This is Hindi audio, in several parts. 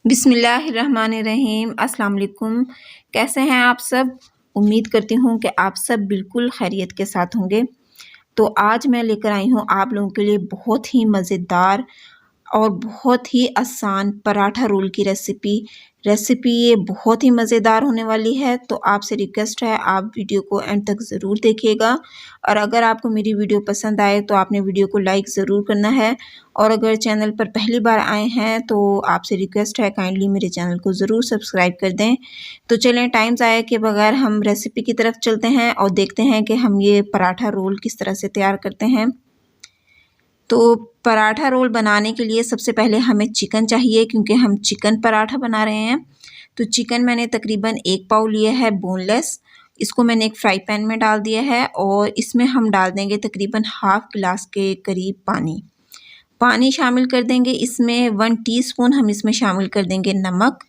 बिस्मिल्लाहिर्रहमानिर्रहीम। अस्सलाम वालेकुम। कैसे हैं आप सब? उम्मीद करती हूँ कि आप सब बिल्कुल खैरियत के साथ होंगे। तो आज मैं लेकर आई हूँ आप लोगों के लिए बहुत ही मज़ेदार और बहुत ही आसान पराठा रोल की रेसिपी ये बहुत ही मज़ेदार होने वाली है। तो आपसे रिक्वेस्ट है आप वीडियो को एंड तक ज़रूर देखिएगा और अगर आपको मेरी वीडियो पसंद आए तो आपने वीडियो को लाइक ज़रूर करना है और अगर चैनल पर पहली बार आए हैं तो आपसे रिक्वेस्ट है काइंडली मेरे चैनल को ज़रूर सब्सक्राइब कर दें। तो चलें टाइम ज़ाया के बगैर हम रेसिपी की तरफ चलते हैं और देखते हैं कि हम ये पराठा रोल किस तरह से तैयार करते हैं। तो पराठा रोल बनाने के लिए सबसे पहले हमें चिकन चाहिए क्योंकि हम चिकन पराठा बना रहे हैं। तो चिकन मैंने तकरीबन 1 पाव लिया है बोनलेस। इसको मैंने एक फ्राई पैन में डाल दिया है और इसमें हम डाल देंगे तकरीबन हाफ गिलास के करीब पानी शामिल कर देंगे। इसमें 1 टीस्पून हम इसमें शामिल कर देंगे नमक।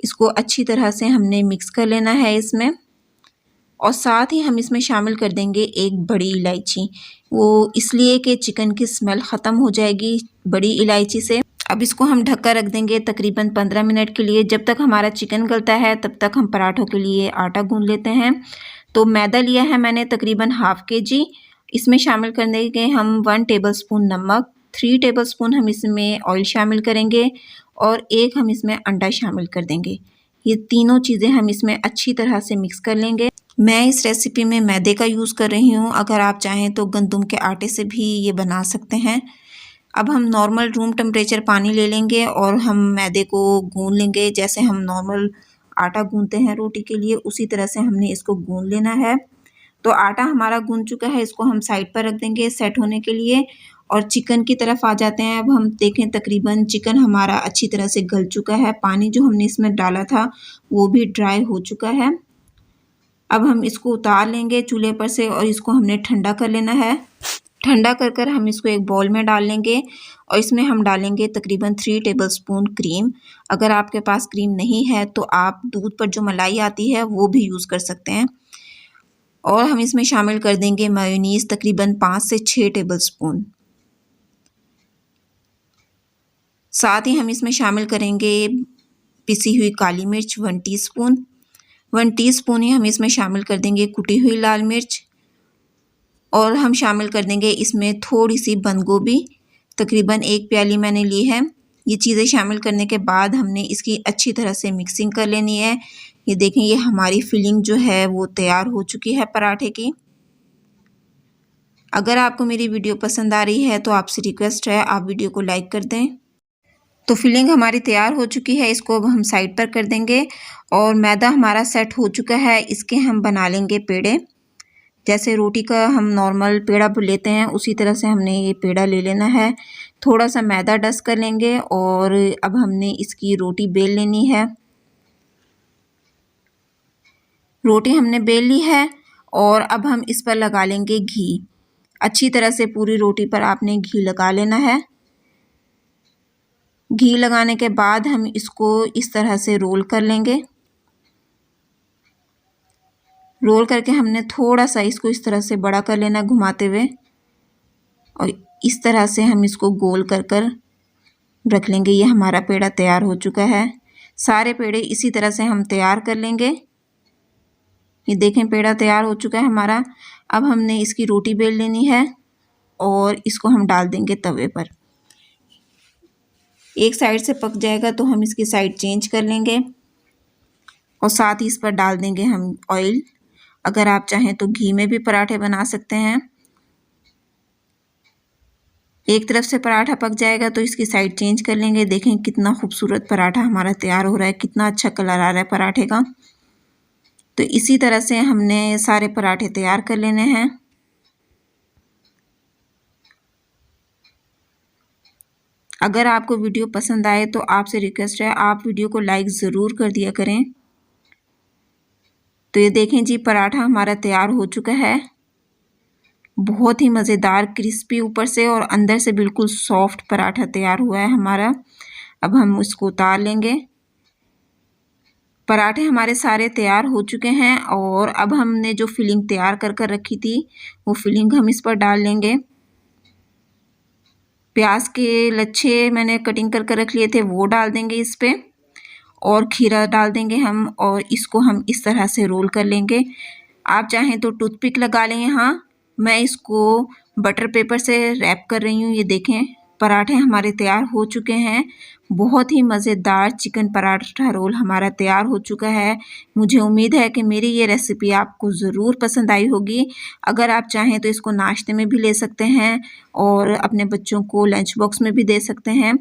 इसको अच्छी तरह से हमने मिक्स कर लेना है इसमें और साथ ही हम इसमें शामिल कर देंगे एक बड़ी इलायची। वो इसलिए कि चिकन की स्मेल ख़त्म हो जाएगी बड़ी इलायची से। अब इसको हम ढक कर रख देंगे तकरीबन 15 मिनट के लिए। जब तक हमारा चिकन गलता है तब तक हम पराठों के लिए आटा गूंद लेते हैं। तो मैदा लिया है मैंने तकरीबन हाफ केजी। इसमें शामिल कर देंगे हम 1 टेबलस्पून नमक, 3 टेबलस्पून हम इसमें ऑयल शामिल करेंगे और एक हम इसमें अंडा शामिल कर देंगे। ये तीनों चीज़ें हम इसमें अच्छी तरह से मिक्स कर लेंगे। मैं इस रेसिपी में मैदे का यूज़ कर रही हूँ, अगर आप चाहें तो गंदम के आटे से भी ये बना सकते हैं। अब हम नॉर्मल रूम टेम्परेचर पानी ले लेंगे और हम मैदे को गूंद लेंगे। जैसे हम नॉर्मल आटा गूंदते हैं रोटी के लिए उसी तरह से हमने इसको गूंद लेना है। तो आटा हमारा गूंद चुका है, इसको हम साइड पर रख देंगे सेट होने के लिए और चिकन की तरफ आ जाते हैं। अब हम देखें तकरीबन चिकन हमारा अच्छी तरह से गल चुका है। पानी जो हमने इसमें डाला था वो भी ड्राई हो चुका है। अब हम इसको उतार लेंगे चूल्हे पर से और इसको हमने ठंडा कर लेना है। ठंडा कर हम इसको एक बाउल में डाल लेंगे और इसमें हम डालेंगे तकरीबन 3 टेबलस्पून क्रीम। अगर आपके पास क्रीम नहीं है तो आप दूध पर जो मलाई आती है वो भी यूज़ कर सकते हैं। और हम इसमें शामिल कर देंगे मेयोनीज़ तकरीबन 5 से 6 टेबलस्पून। साथ ही हम इसमें शामिल करेंगे पिसी हुई काली मिर्च 1 टीस्पून। 1 टीस्पून ही हम इसमें शामिल कर देंगे कुटी हुई लाल मिर्च और हम शामिल कर देंगे इसमें थोड़ी सी बंद गोभी, तकरीबन 1 प्याली मैंने ली है। ये चीज़ें शामिल करने के बाद हमने इसकी अच्छी तरह से मिक्सिंग कर लेनी है। ये देखें ये हमारी फिलिंग जो है वो तैयार हो चुकी है पराठे की। अगर आपको मेरी वीडियो पसंद आ रही है तो आपसे रिक्वेस्ट है आप वीडियो को लाइक कर दें। तो फिलिंग हमारी तैयार हो चुकी है, इसको अब हम साइड पर कर देंगे और मैदा हमारा सेट हो चुका है। इसके हम बना लेंगे पेड़े। जैसे रोटी का हम नॉर्मल पेड़ा लेते हैं उसी तरह से हमने ये पेड़ा ले लेना है। थोड़ा सा मैदा डस्ट कर लेंगे और अब हमने इसकी रोटी बेल लेनी है। रोटी हमने बेल ली है और अब हम इस पर लगा लेंगे घी। अच्छी तरह से पूरी रोटी पर आपने घी लगा लेना है। घी लगाने के बाद हम इसको इस तरह से रोल कर लेंगे। रोल करके हमने थोड़ा सा इसको इस तरह से बड़ा कर लेना घुमाते हुए और इस तरह से हम इसको गोल कर रख लेंगे। ये हमारा पेड़ा तैयार हो चुका है। सारे पेड़े इसी तरह से हम तैयार कर लेंगे। ये देखें पेड़ा तैयार हो चुका है हमारा। अब हमने इसकी रोटी बेल लेनी है और इसको हम डाल देंगे तवे पर। एक साइड से पक जाएगा तो हम इसकी साइड चेंज कर लेंगे और साथ ही इस पर डाल देंगे हम ऑयल। अगर आप चाहें तो घी में भी पराठे बना सकते हैं। एक तरफ से पराठा पक जाएगा तो इसकी साइड चेंज कर लेंगे। देखें कितना खूबसूरत पराठा हमारा तैयार हो रहा है, कितना अच्छा कलर आ रहा है पराठे का। तो इसी तरह से हमने सारे पराठे तैयार कर लेने हैं। अगर आपको वीडियो पसंद आए तो आपसे रिक्वेस्ट है आप वीडियो को लाइक ज़रूर कर दिया करें। तो ये देखें जी पराठा हमारा तैयार हो चुका है। बहुत ही मज़ेदार क्रिस्पी ऊपर से और अंदर से बिल्कुल सॉफ्ट पराठा तैयार हुआ है हमारा। अब हम उसको उतार लेंगे। पराठे हमारे सारे तैयार हो चुके हैं और अब हमने जो फिलिंग तैयार कर रखी थी वो फिलिंग हम इस पर डाल लेंगे। प्याज के लच्छे मैंने कटिंग कर रख लिए थे वो डाल देंगे इस पे। और खीरा डाल देंगे हम और इसको हम इस तरह से रोल कर लेंगे। आप चाहें तो टूथपिक लगा लें यहाँ। मैं इसको बटर पेपर से रैप कर रही हूँ। ये देखें पराठे हमारे तैयार हो चुके हैं। बहुत ही मज़ेदार चिकन पराठा रोल हमारा तैयार हो चुका है। मुझे उम्मीद है कि मेरी ये रेसिपी आपको ज़रूर पसंद आई होगी। अगर आप चाहें तो इसको नाश्ते में भी ले सकते हैं और अपने बच्चों को लंच बॉक्स में भी दे सकते हैं।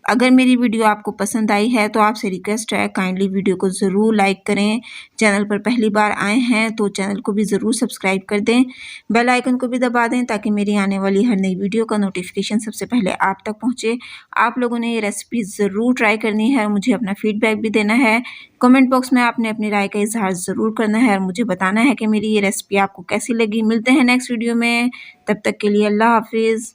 अगर मेरी वीडियो आपको पसंद आई है तो आपसे रिक्वेस्ट है काइंडली वीडियो को ज़रूर लाइक करें। चैनल पर पहली बार आए हैं तो चैनल को भी ज़रूर सब्सक्राइब कर दें। बेल आइकन को भी दबा दें ताकि मेरी आने वाली हर नई वीडियो का नोटिफिकेशन सबसे पहले आप तक पहुंचे। आप लोगों ने ये रेसिपी ज़रूर ट्राई करनी है और मुझे अपना फीडबैक भी देना है। कमेंट बॉक्स में आपने अपनी राय का इजहार ज़रूर करना है और मुझे बताना है कि मेरी ये रेसिपी आपको कैसी लगी। मिलते हैं नेक्स्ट वीडियो में, तब तक के लिए अल्लाह हाफिज़।